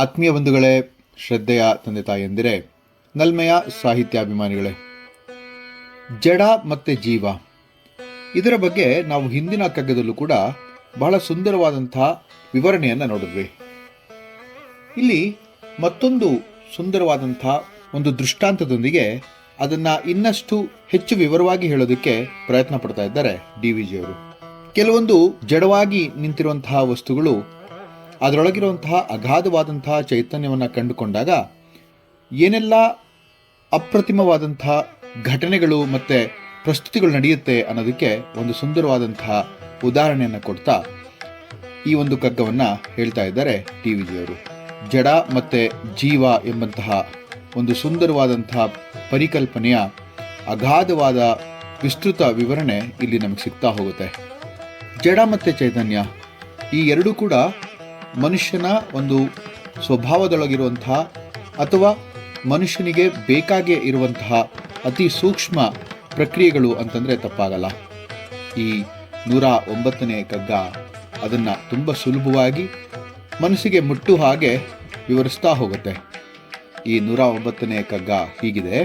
ಆತ್ಮೀಯ ಬಂಧುಗಳೇ, ಶ್ರದ್ಧೆಯ ತಂದೆ ತಾಯಿಯಂದಿರೇ, ನಲ್ಮೆಯ ಸಾಹಿತ್ಯಾಭಿಮಾನಿಗಳೇ, ಜಡ ಮತ್ತು ಜೀವ ಇದರ ಬಗ್ಗೆ ನಾವು ಹಿಂದಿನ ಕಗ್ಗದಲ್ಲೂ ಕೂಡ ಬಹಳ ಸುಂದರವಾದಂಥ ವಿವರಣೆಯನ್ನು ನೋಡಿದ್ವಿ. ಇಲ್ಲಿ ಮತ್ತೊಂದು ಸುಂದರವಾದಂಥ ಒಂದು ದೃಷ್ಟಾಂತದೊಂದಿಗೆ ಅದನ್ನು ಇನ್ನಷ್ಟು ಹೆಚ್ಚು ವಿವರವಾಗಿ ಹೇಳೋದಕ್ಕೆ ಪ್ರಯತ್ನ ಪಡ್ತಾ ಇದ್ದಾರೆ DVG ಅವರು. ಕೆಲವೊಂದು ಜಡವಾಗಿ ನಿಂತಿರುವಂತಹ ವಸ್ತುಗಳು ಅದರೊಳಗಿರುವಂತಹ ಅಗಾಧವಾದಂತಹ ಚೈತನ್ಯವನ್ನು ಕಂಡುಕೊಂಡಾಗ ಏನೆಲ್ಲ ಅಪ್ರತಿಮವಾದಂತಹ ಘಟನೆಗಳು ಮತ್ತು ಪ್ರಸ್ತುತಿಗಳು ನಡೆಯುತ್ತೆ ಅನ್ನೋದಕ್ಕೆ ಒಂದು ಸುಂದರವಾದಂತಹ ಉದಾಹರಣೆಯನ್ನು ಕೊಡ್ತಾ ಈ ಒಂದು ಕಗ್ಗವನ್ನು ಹೇಳ್ತಾ ಇದ್ದಾರೆ DVG ಅವರು. ಜಡ ಮತ್ತು ಜೀವ ಎಂಬಂತಹ ಒಂದು ಸುಂದರವಾದಂತಹ ಪರಿಕಲ್ಪನೆಯ ಅಗಾಧವಾದ ವಿಸ್ತೃತ ವಿವರಣೆ ಇಲ್ಲಿ ನಮಗೆ ಸಿಗ್ತಾ ಹೋಗುತ್ತೆ. ಜಡ ಮತ್ತು ಚೈತನ್ಯ ಈ ಎರಡೂ ಕೂಡ ಮನುಷ್ಯನ ಒಂದು ಸ್ವಭಾವದೊಳಗಿರುವಂತಹ ಅಥವಾ ಮನುಷ್ಯನಿಗೆ ಬೇಕಾಗೇ ಇರುವಂತಹ ಅತಿ ಸೂಕ್ಷ್ಮ ಪ್ರಕ್ರಿಯೆಗಳು ಅಂತಂದರೆ ತಪ್ಪಾಗಲ್ಲ. ಈ 109ನೇ ಕಗ್ಗ ಅದನ್ನು ತುಂಬ ಸುಲಭವಾಗಿ ಮನಸ್ಸಿಗೆ ಮುಟ್ಟು ಹಾಗೆ ವಿವರಿಸ್ತಾ ಹೋಗುತ್ತೆ. ಈ 109ನೇ ಕಗ್ಗ ಹೀಗಿದೆ.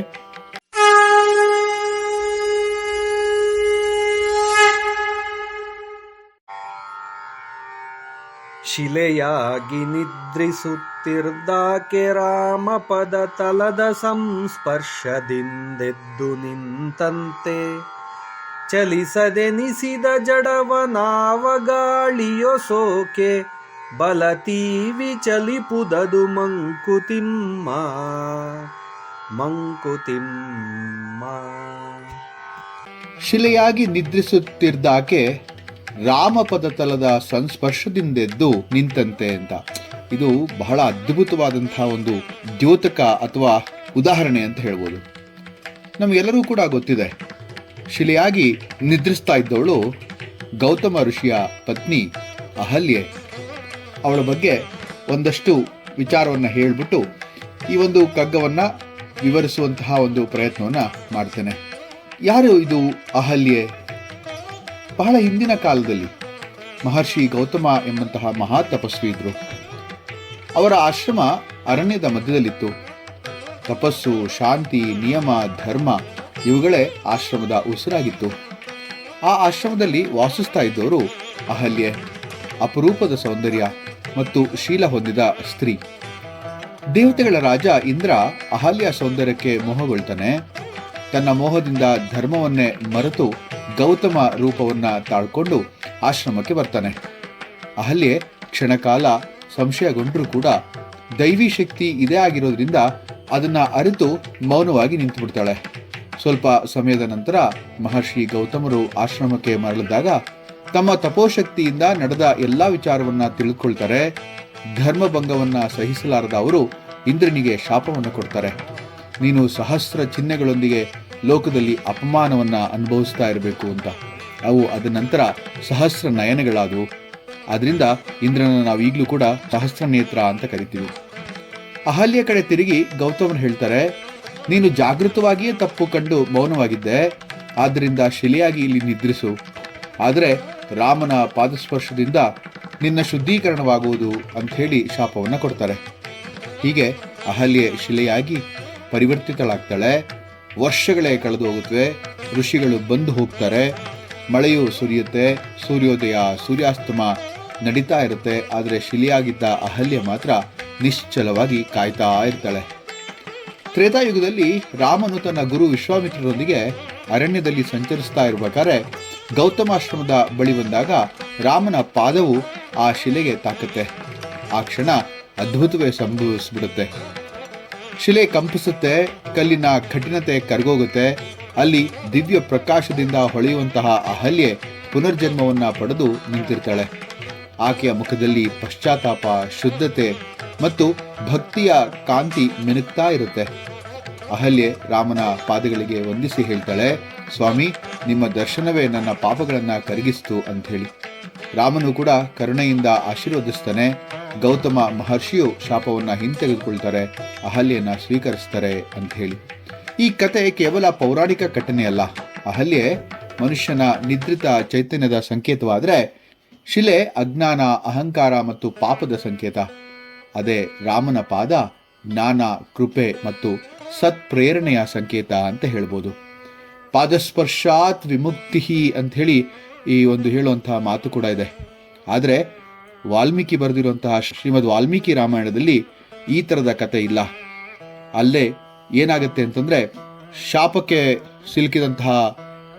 ಶಿಲೆಯಾಗಿ ನಿದ್ರಿಸುತ್ತಿರ್ದಾಕೆ ರಾಮಪದ ತಲದ ಸಂಸ್ಪರ್ಶದಿಂದೆದ್ದು ನಿಂತಂತೆ ಚಲಿಸದೆನಿಸಿದ ಜಡವನಾವ ಗಾಳಿಯೋ ಸೋಕೆ ಬಲತೀವಿ ಚಲಿಪುದದು ಮಂಕುತಿಮ್ಮ ಮಂಕುತಿಮ್ಮ. ಶಿಲೆಯಾಗಿ ನಿದ್ರಿಸುತ್ತಿರ್ದಾಕೆ ರಾಮಪದ ತಲದ ಸಂಸ್ಪರ್ಶದಿಂದೆದ್ದು ನಿಂತಂತೆ ಅಂತ. ಇದು ಬಹಳ ಅದ್ಭುತವಾದಂತಹ ಒಂದು ದ್ಯೋತಕ ಅಥವಾ ಉದಾಹರಣೆ ಅಂತ ಹೇಳ್ಬೋದು. ನಮಗೆಲ್ಲರೂ ಕೂಡ ಗೊತ್ತಿದೆ, ಶಿಲೆಯಾಗಿ ನಿದ್ರಿಸ್ತಾ ಇದ್ದವಳು ಗೌತಮ ಋಷಿಯ ಪತ್ನಿ ಅಹಲ್ಯೆ. ಅವಳ ಬಗ್ಗೆ ಒಂದಷ್ಟು ವಿಚಾರವನ್ನು ಹೇಳಿಬಿಟ್ಟು ಈ ಒಂದು ಕಗ್ಗವನ್ನು ವಿವರಿಸುವಂತಹ ಒಂದು ಪ್ರಯತ್ನವನ್ನು ಮಾಡ್ತೇನೆ. ಯಾರು ಇದು ಅಹಲ್ಯೆ? ಬಹಳ ಹಿಂದಿನ ಕಾಲದಲ್ಲಿ ಮಹರ್ಷಿ ಗೌತಮ ಎಂಬಂತಹ ಮಹಾ ತಪಸ್ವಿ ಇದ್ರು. ಅವರ ಆಶ್ರಮ ಅರಣ್ಯದ ಮಧ್ಯದಲ್ಲಿತ್ತು. ತಪಸ್ಸು, ಶಾಂತಿ, ನಿಯಮ, ಧರ್ಮ ಇವುಗಳೇ ಆಶ್ರಮದ ಉಸಿರಾಗಿತ್ತು. ಆ ಆಶ್ರಮದಲ್ಲಿ ವಾಸಿಸ್ತಾ ಇದ್ದವರು ಅಹಲ್ಯೆ. ಅಪರೂಪದ ಸೌಂದರ್ಯ ಮತ್ತು ಶೀಲ ಹೊಂದಿದ ಸ್ತ್ರೀ. ದೇವತೆಗಳ ರಾಜ ಇಂದ್ರ ಅಹಲ್ಯ ಸೌಂದರ್ಯಕ್ಕೆ ಮೋಹಗೊಳ್ತಾನೆ. ತನ್ನ ಮೋಹದಿಂದ ಧರ್ಮವನ್ನೇ ಮರೆತು ಗೌತಮ ರೂಪವನ್ನು ತಾಳ್ಕೊಂಡು ಆಶ್ರಮಕ್ಕೆ ಬರ್ತಾನೆ. ಅಹಲ್ಯೆ ಕ್ಷಣಕಾಲ ಸಂಶಯಗೊಂಡರೂ ಕೂಡ ದೈವಿ ಶಕ್ತಿ ಇದೇ ಆಗಿರೋದ್ರಿಂದ ಅದನ್ನು ಅರಿತು ಮೌನವಾಗಿ ನಿಂತು ಬಿಡ್ತಾಳೆ. ಸ್ವಲ್ಪ ಸಮಯದ ನಂತರ ಮಹರ್ಷಿ ಗೌತಮರು ಆಶ್ರಮಕ್ಕೆ ಮರಳಿದಾಗ ತಮ್ಮ ತಪೋಶಕ್ತಿಯಿಂದ ನಡೆದ ಎಲ್ಲ ವಿಚಾರವನ್ನು ತಿಳಿದುಕೊಳ್ತಾರೆ. ಧರ್ಮಭಂಗವನ್ನು ಸಹಿಸಲಾರದ ಅವರು ಇಂದ್ರನಿಗೆ ಶಾಪವನ್ನು ಕೊಡ್ತಾರೆ. ನೀನು ಸಹಸ್ರ ಚಿಹ್ನೆಗಳೊಂದಿಗೆ ಲೋಕದಲ್ಲಿ ಅಪಮಾನವನ್ನು ಅನುಭವಿಸ್ತಾ ಇರಬೇಕು ಅಂತ. ಅವು ಅದ ನಂತರ ಸಹಸ್ರ ನಯನಗಳಾದವು. ಆದ್ದರಿಂದ ಇಂದ್ರನ ನಾವು ಈಗಲೂ ಕೂಡ ಸಹಸ್ರ ನೇತ್ರ ಅಂತ ಕರಿತೀವಿ. ಅಹಲ್ಯ ಕಡೆ ತಿರುಗಿ ಗೌತಮರು ಹೇಳ್ತಾರೆ, ನೀನು ಜಾಗೃತವಾಗಿಯೇ ತಪ್ಪು ಕಂಡು ಮೌನವಾಗಿದ್ದೆ, ಆದ್ದರಿಂದ ಶಿಲೆಯಾಗಿ ಇಲ್ಲಿ ನಿದ್ರಿಸು. ಆದರೆ ರಾಮನ ಪಾದಸ್ಪರ್ಶದಿಂದ ನಿನ್ನ ಶುದ್ಧೀಕರಣವಾಗುವುದು ಅಂಥೇಳಿ ಶಾಪವನ್ನು ಕೊಡ್ತಾರೆ. ಹೀಗೆ ಅಹಲ್ಯೆ ಶಿಲೆಯಾಗಿ ಪರಿವರ್ತಿತಳಾಗ್ತಾಳೆ. ವರ್ಷಗಳೇ ಕಳೆದು ಹೋಗುತ್ತವೆ. ಋಷಿಗಳು ಬಂದು ಹೋಗ್ತಾರೆ. ಮಳೆಯು ಸುರಿಯುತ್ತೆ. ಸೂರ್ಯೋದಯ ಸೂರ್ಯಾಸ್ತಮ ನಡೀತಾ ಇರುತ್ತೆ. ಆದರೆ ಶಿಲೆಯಾಗಿದ್ದ ಅಹಲ್ಯೆ ಮಾತ್ರ ನಿಶ್ಚಲವಾಗಿ ಕಾಯ್ತಾ ಇರ್ತಾಳೆ. ತ್ರೇತಾಯುಗದಲ್ಲಿ ರಾಮನು ತನ್ನ ಗುರು ವಿಶ್ವಾಮಿತ್ರರೊಂದಿಗೆ ಅರಣ್ಯದಲ್ಲಿ ಸಂಚರಿಸ್ತಾ ಇರಬೇಕಾದ್ರೆ ಗೌತಮಾಶ್ರಮದ ಬಳಿ ಬಂದಾಗ ರಾಮನ ಪಾದವು ಆ ಶಿಲೆಗೆ ತಾಕುತ್ತೆ. ಆ ಕ್ಷಣ ಅದ್ಭುತವೇ ಸಂಭವಿಸ್ಬಿಡುತ್ತೆ. ಶಿಲೆ ಕಂಪಿಸುತ್ತೆ. ಕಲ್ಲಿನ ಕಠಿಣತೆ ಕರಗೋಗುತ್ತೆ. ಅಲ್ಲಿ ದಿವ್ಯ ಪ್ರಕಾಶದಿಂದ ಹೊಳೆಯುವಂತಹ ಅಹಲ್ಯೆ ಪುನರ್ಜನ್ಮವನ್ನು ಪಡೆದು ನಿಂತಿರ್ತಾಳೆ. ಆಕೆಯ ಮುಖದಲ್ಲಿ ಪಶ್ಚಾತ್ತಾಪ, ಶುದ್ಧತೆ ಮತ್ತು ಭಕ್ತಿಯ ಕಾಂತಿ ಮಿನುಗ್ತಾ ಇರುತ್ತೆ. ಅಹಲ್ಯೆ ರಾಮನ ಪಾದಗಳಿಗೆ ವಂದಿಸಿ ಹೇಳ್ತಾಳೆ, ಸ್ವಾಮಿ, ನಿಮ್ಮ ದರ್ಶನವೇ ನನ್ನ ಪಾಪಗಳನ್ನು ಕರಗಿಸ್ತು ಅಂಥೇಳಿ. ರಾಮನು ಕೂಡ ಕರುಣೆಯಿಂದ ಆಶೀರ್ವದಿಸ್ತಾನೆ. ಗೌತಮ ಮಹರ್ಷಿಯು ಶಾಪವನ್ನು ಹಿಂತೆಗೆದುಕೊಳ್ತಾರೆ, ಅಹಲ್ಯೆಯನ್ನು ಸ್ವೀಕರಿಸ್ತಾರೆ ಅಂತ ಹೇಳಿ. ಈ ಕತೆ ಕೇವಲ ಪೌರಾಣಿಕ ಘಟನೆಯಲ್ಲ. ಅಹಲ್ಯೆ ಮನುಷ್ಯನ ನಿದ್ರಿತ ಚೈತನ್ಯದ ಸಂಕೇತವಾದರೆ ಶಿಲೆ ಅಜ್ಞಾನ, ಅಹಂಕಾರ ಮತ್ತು ಪಾಪದ ಸಂಕೇತ. ಅದೇ ರಾಮನ ಪಾದ ಜ್ಞಾನ, ಕೃಪೆ ಮತ್ತು ಸತ್ಪ್ರೇರಣೆಯ ಸಂಕೇತ ಅಂತ ಹೇಳ್ಬೋದು. ಪಾದಸ್ಪರ್ಶಾತ್ ವಿಮುಕ್ತಿ ಅಂಥೇಳಿ ಈ ಒಂದು ಹೇಳುವಂತಹ ಮಾತು ಕೂಡ ಇದೆ. ಆದರೆ ವಾಲ್ಮೀಕಿ ಬರೆದಿರುವಂತಹ ಶ್ರೀಮದ್ ವಾಲ್ಮೀಕಿ ರಾಮಾಯಣದಲ್ಲಿ ಈ ಥರದ ಕತೆ ಇಲ್ಲ. ಅಲ್ಲೇ ಏನಾಗುತ್ತೆ ಅಂತಂದರೆ, ಶಾಪಕ್ಕೆ ಸಿಲುಕಿದಂತಹ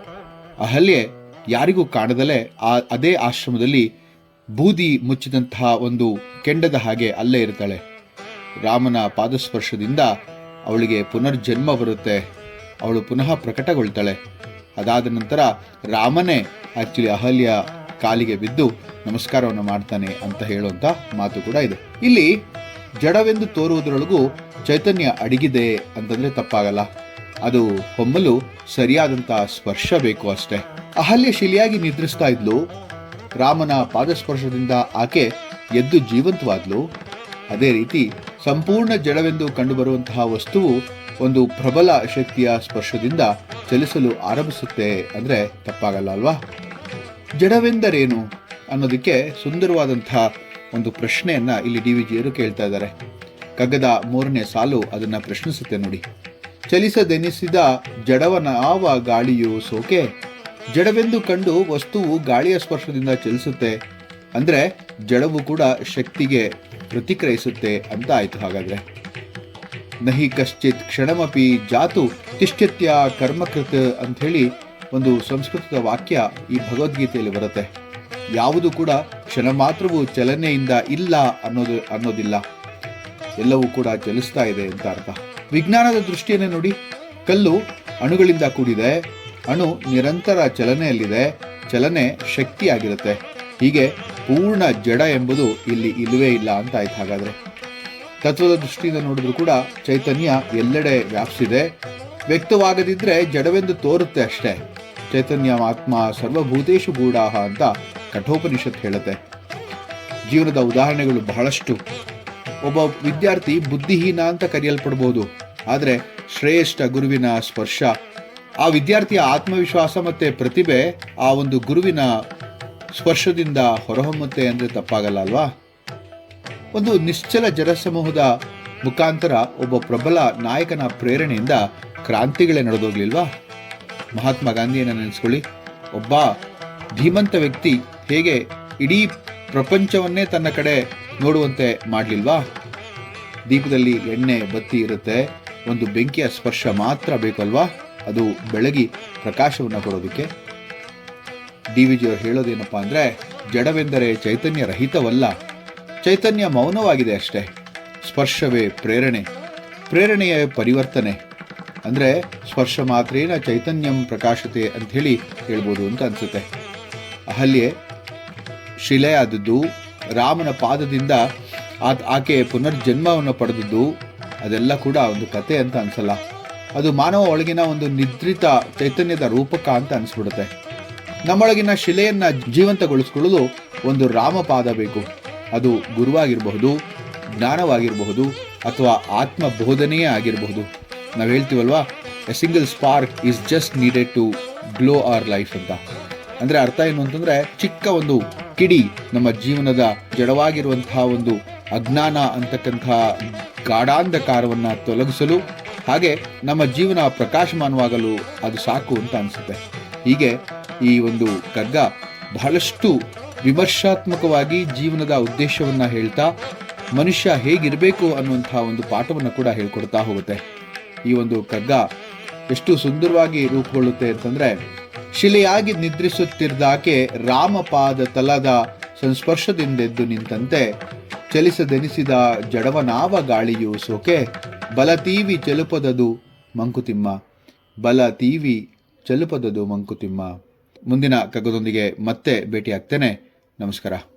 ಅಹಲ್ಯೆ ಯಾರಿಗೂ ಕಾಣದಲೇ ಅದೇ ಆಶ್ರಮದಲ್ಲಿ ಬೂದಿ ಮುಚ್ಚಿದಂತಹ ಒಂದು ಕೆಂಡದ ಹಾಗೆ ಅಲ್ಲೇ ಇರ್ತಾಳೆ. ರಾಮನ ಪಾದಸ್ಪರ್ಶದಿಂದ ಅವಳಿಗೆ ಪುನರ್ಜನ್ಮ ಬರುತ್ತೆ, ಅವಳು ಪುನಃ ಪ್ರಕಟಗೊಳ್ತಾಳೆ. ಅದಾದ ನಂತರ ರಾಮನೇ ಆಕ್ಚುಲಿ ಅಹಲ್ಯ ಕಾಲಿಗೆ ಬಿದ್ದು ನಮಸ್ಕಾರವನ್ನು ಮಾಡ್ತಾನೆ ಅಂತ ಹೇಳುವಂತ ಮಾತು ಕೂಡ ಇದೆ. ಇಲ್ಲಿ ಜಡವೆಂದು ತೋರುವುದರೊಳಗೂ ಚೈತನ್ಯ ಅಡಗಿದೆ ಅಂತಂದ್ರೆ ತಪ್ಪಾಗಲ್ಲ. ಅದು ಹೊಮ್ಮಲು ಸರಿಯಾದಂತಹ ಸ್ಪರ್ಶ ಬೇಕು ಅಷ್ಟೇ. ಅಹಲ್ಯ ಶಿಲೆಯಾಗಿ ನಿದ್ರಿಸ್ತಾ ಇದ್ಲು. ರಾಮನ ಪಾದಸ್ಪರ್ಶದಿಂದ ಆಕೆ ಎದ್ದು ಜೀವಂತವಾದ್ಲು. ಅದೇ ರೀತಿ ಸಂಪೂರ್ಣ ಜಡವೆಂದು ಕಂಡುಬರುವಂತಹ ವಸ್ತುವು ಒಂದು ಪ್ರಬಲ ಶಕ್ತಿಯ ಸ್ಪರ್ಶದಿಂದ ಚಲಿಸಲು ಆರಂಭಿಸುತ್ತೆ ಅಂದ್ರೆ ತಪ್ಪಾಗಲ್ಲ ಅಲ್ವಾ? ಜಡವೆಂದರೇನು ಅನ್ನೋದಕ್ಕೆ ಸುಂದರವಾದಂತಹ ಒಂದು ಪ್ರಶ್ನೆಯನ್ನ ಇಲ್ಲಿ DVGಯರು ಕೇಳ್ತಾ ಇದ್ದಾರೆ. ಕಗ್ಗದ 3ನೇ ಸಾಲು ಅದನ್ನ ಪ್ರಶ್ನಿಸುತ್ತೆ ನೋಡಿ. ಚಲಿಸದೆನಿಸಿದ ಜಡವನಾವ ಗಾಳಿಯು ಸೋಕೆ, ಜಡವೆಂದು ಕಂಡು ವಸ್ತುವು ಗಾಳಿಯ ಸ್ಪರ್ಶದಿಂದ ಚಲಿಸುತ್ತೆ ಅಂದ್ರೆ ಜಡವು ಕೂಡ ಶಕ್ತಿಗೆ ಪ್ರತಿಕ್ರಿಯಿಸುತ್ತೆ ಅಂತ ಆಯ್ತು. ಹಾಗಾದ್ರೆ ನಹಿ ಕಶ್ಚಿತ್ ಕ್ಷಣಮಪಿ ಜಾತು ತಿಷ್ಠತ್ಯ ಕರ್ಮಕೃತ್ ಅಂತ ಹೇಳಿ ಒಂದು ಸಂಸ್ಕೃತದ ವಾಕ್ಯ ಈ ಭಗವದ್ಗೀತೆಯಲ್ಲಿ ಬರುತ್ತೆ. ಯಾವುದು ಕೂಡ ಕ್ಷಣ ಮಾತ್ರವೂ ಚಲನೆಯಿಂದ ಇಲ್ಲ ಅನ್ನೋದಿಲ್ಲ, ಎಲ್ಲವೂ ಕೂಡ ಚಲಿಸ್ತಾ ಇದೆ ಅಂತ ಅರ್ಥ. ವಿಜ್ಞಾನದ ದೃಷ್ಟಿಯನ್ನೇ ನೋಡಿ. ಕಲ್ಲು ಅಣುಗಳಿಂದ ಕೂಡಿದೆ, ಅಣು ನಿರಂತರ ಚಲನೆಯಲ್ಲಿದೆ, ಚಲನೆ ಶಕ್ತಿಯಾಗಿರುತ್ತೆ. ಹೀಗೆ ಪೂರ್ಣ ಜಡ ಎಂಬುದು ಇಲ್ಲಿ ಇಲ್ಲವೇ ಇಲ್ಲ ಅಂತ ಆಯ್ತು. ಹಾಗಾದ್ರೆ ತತ್ವದ ದೃಷ್ಟಿಯಿಂದ ನೋಡಿದ್ರು ಕೂಡ ಚೈತನ್ಯ ಎಲ್ಲೆಡೆ ವ್ಯಾಪಿಸಿದೆ. ವ್ಯಕ್ತವಾಗದಿದ್ರೆ ಜಡವೆಂದು ತೋರುತ್ತೆ ಅಷ್ಟೇ. ಚೈತನ್ಯ ಆತ್ಮ ಸರ್ವಭೂತೇಶು ಗೂಢಾಹ ಅಂತ ಕಠೋಪನಿಷತ್ ಹೇಳುತ್ತೆ. ಜೀವನದ ಉದಾಹರಣೆಗಳು ಬಹಳಷ್ಟು. ಒಬ್ಬ ವಿದ್ಯಾರ್ಥಿ ಬುದ್ಧಿಹೀನ ಅಂತ ಕರೆಯಲ್ಪಡಬಹುದು, ಆದರೆ ಶ್ರೇಷ್ಠ ಗುರುವಿನ ಸ್ಪರ್ಶ, ಆ ವಿದ್ಯಾರ್ಥಿಯ ಆತ್ಮವಿಶ್ವಾಸ ಮತ್ತೆ ಪ್ರತಿಭೆ ಆ ಒಂದು ಗುರುವಿನ ಸ್ಪರ್ಶದಿಂದ ಹೊರಹೊಮ್ಮುತ್ತೆ ಅಂದ್ರೆ ತಪ್ಪಾಗಲ್ಲ ಅಲ್ವಾ? ಒಂದು ನಿಶ್ಚಲ ಜನಸಮೂಹದ ಮುಖಾಂತರ ಒಬ್ಬ ಪ್ರಬಲ ನಾಯಕನ ಪ್ರೇರಣೆಯಿಂದ ಕ್ರಾಂತಿಗಳೇ ನಡೆದೋಗ್ಲಿಲ್ವಾ? ಮಹಾತ್ಮ ಗಾಂಧಿಯನ್ನ ನೆನೆಸ್ಕೊಳ್ಳಿ. ಒಬ್ಬ ಧೀಮಂತ ವ್ಯಕ್ತಿ ಹೇಗೆ ಇಡೀ ಪ್ರಪಂಚವನ್ನೇ ತನ್ನ ಕಡೆ ನೋಡುವಂತೆ ಮಾಡಲಿಲ್ವಾ? ದೀಪದಲ್ಲಿ ಎಣ್ಣೆ ಬತ್ತಿ ಇರುತ್ತೆ, ಒಂದು ಬೆಂಕಿಯ ಸ್ಪರ್ಶ ಮಾತ್ರ ಬೇಕಲ್ವಾ ಅದು ಬೆಳಗಿ ಪ್ರಕಾಶವನ್ನು ಕೊಡೋದಕ್ಕೆ. DVGಯವರು ಹೇಳೋದೇನಪ್ಪಾ ಅಂದ್ರೆ, ಜಡವೆಂದರೆ ಚೈತನ್ಯ ರಹಿತವಲ್ಲ, ಚೈತನ್ಯ ಮೌನವಾಗಿದೆ ಅಷ್ಟೇ. ಸ್ಪರ್ಶವೇ ಪ್ರೇರಣೆ, ಪ್ರೇರಣೆಯೇ ಪರಿವರ್ತನೆ. ಅಂದ್ರೆ ಸ್ಪರ್ಶ ಮಾತ್ರೇನ ಚೈತನ್ಯಂ ಪ್ರಕಾಶತೆ ಅಂತ ಹೇಳಿ ಹೇಳ್ಬೋದು ಅಂತ ಅನ್ಸುತ್ತೆ. ಅಹಲ್ಯೆ ಶಿಲೆಯಾದದ್ದು, ರಾಮನ ಪಾದದಿಂದ ಆಕೆ ಪುನರ್ಜನ್ಮವನ್ನು ಪಡೆದದ್ದು, ಅದೆಲ್ಲ ಕೂಡ ಒಂದು ಕತೆ ಅಂತ ಅನ್ಸಲ್ಲ. ಅದು ಮಾನವ ಒಳಗಿನ ಒಂದು ನಿದ್ರಿತ ಚೈತನ್ಯದ ರೂಪಕ ಅಂತ ಅನಿಸ್ಬಿಡುತ್ತೆ. ನಮ್ಮೊಳಗಿನ ಶಿಲೆಯನ್ನ ಜೀವಂತಗೊಳಿಸ್ಕೊಳ್ಳಲು ಒಂದು ರಾಮಪಾದ ಬೇಕು. ಅದು ಗುರುವಾಗಿರಬಹುದು, ಜ್ಞಾನವಾಗಿರಬಹುದು, ಅಥವಾ ಆತ್ಮ ಬೋಧನೆಯೇ ಆಗಿರಬಹುದು. ನಾವು ಹೇಳ್ತೀವಲ್ವಾ, a single spark is just needed to glow our life ಅಂತ. ಅಂದ್ರೆ ಅರ್ಥ ಏನು ಅಂತಂದ್ರೆ, ಚಿಕ್ಕ ಒಂದು ಕಿಡಿ ನಮ್ಮ ಜೀವನದ ಜಡವಾಗಿರುವಂತಹ ಒಂದು ಅಜ್ಞಾನ ಅಂತಕ್ಕಂತಹ ಗಾಢಾಂಧಕಾರವನ್ನ ತೊಲಗಿಸಲು, ಹಾಗೆ ನಮ್ಮ ಜೀವನ ಪ್ರಕಾಶಮಾನವಾಗಲು ಅದು ಸಾಕು ಅಂತ ಅನಿಸುತ್ತೆ. ಹೀಗೆ ಈ ಒಂದು ಕಗ್ಗ ಬಹಳಷ್ಟು ವಿಮರ್ಶಾತ್ಮಕವಾಗಿ ಜೀವನದ ಉದ್ದೇಶವನ್ನ ಹೇಳ್ತಾ ಮನುಷ್ಯ ಹೇಗಿರಬೇಕು ಅನ್ನುವಂತಹ ಒಂದು ಪಾಠವನ್ನು ಕೂಡ ಹೇಳ್ಕೊಡ್ತಾ ಹೋಗುತ್ತೆ. ಈ ಒಂದು ಕಗ್ಗ ಎಷ್ಟು ಸುಂದರವಾಗಿ ರೂಪುಗೊಳ್ಳುತ್ತೆ ಅಂತಂದ್ರೆ, ಶಿಲೆಯಾಗಿ ನಿದ್ರಿಸುತ್ತಿದ್ದಾಕೆ ರಾಮಪಾದ ತಲದ ಸಂಸ್ಪರ್ಶದಿಂದೆದ್ದು ನಿಂತಂತೆ, ಚಲಿಸದೆನಿಸಿದ ಜಡವನಾವ ಗಾಳಿಯು ಸೋಕೆ, ಬಲತೀವಿ ಚಲುಪದದು ಮಂಕುತಿಮ್ಮ, ಬಲತೀವಿ ಚಲುಪದದು ಮಂಕುತಿಮ್ಮ. ಮುಂದಿನ ಕಗ್ಗದೊಂದಿಗೆ ಮತ್ತೆ ಭೇಟಿಯಾಗ್ತೇನೆ. ನಮಸ್ಕಾರ.